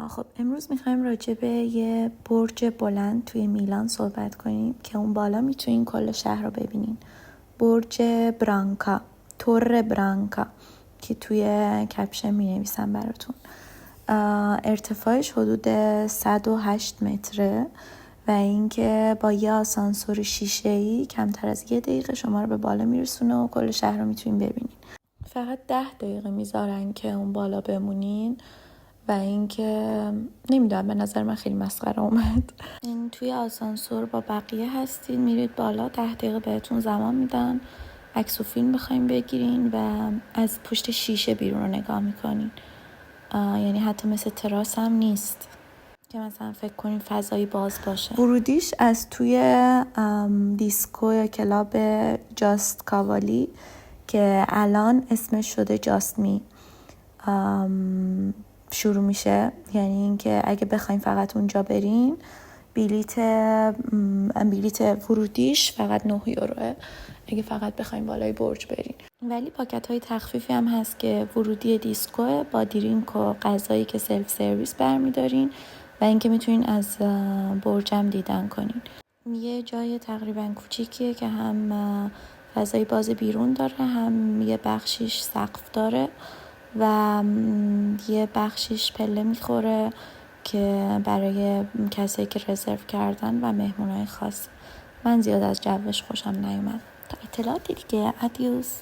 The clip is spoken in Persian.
خب امروز میخوایم راجع به یه برج بلند توی میلان صحبت کنیم که اون بالا میتونین کل شهر رو ببینین. برج برانکا، تور برانکا که توی کپشن مینویسم براتون. ارتفاعش حدود 108 متره و اینکه با یه آسانسور شیشه‌ای کمتر از 1 دقیقه شما رو به بالا میرسونه و کل شهر رو میتونین ببینین. فقط 10 دقیقه میذارن که اون بالا بمونین و اینکه نمیدونم، به نظر من خیلی مسخره اومد. این توی آسانسور با بقیه هستین، میرید بالا، 10 دقیقه بهتون زمان میدن عکس و فیلم بخواین بگیرین و از پشت شیشه بیرون رو نگاه میکنین. یعنی حتی مثل تراس هم نیست که مثلا فکر کنین فضایی باز باشه. ورودیش از توی دیسکو یا کلاب جاست کاوالی که الان اسمش شده جاست می شروع میشه. یعنی اینکه اگه بخواین فقط اونجا برین، بلیت ورودیش فقط 9 یوروه اگه فقط بخواین بالای برج برین. ولی پاکت های تخفیفی هم هست که ورودی دیسکو با درینک و غذایی که سلف سرویس برمیدارین و اینکه میتونین از برجم دیدن کنین. یه جای تقریبا کوچیکیه که هم فضای باز بیرون داره، هم یه بخشیش سقف داره و یه بخشیش پله میخوره که برای کسایی که رزرو کردن و مهمونای خاص. من زیاد از جوش خوشم نیومد. تا اطلاعاتی دیگه، ادیوس.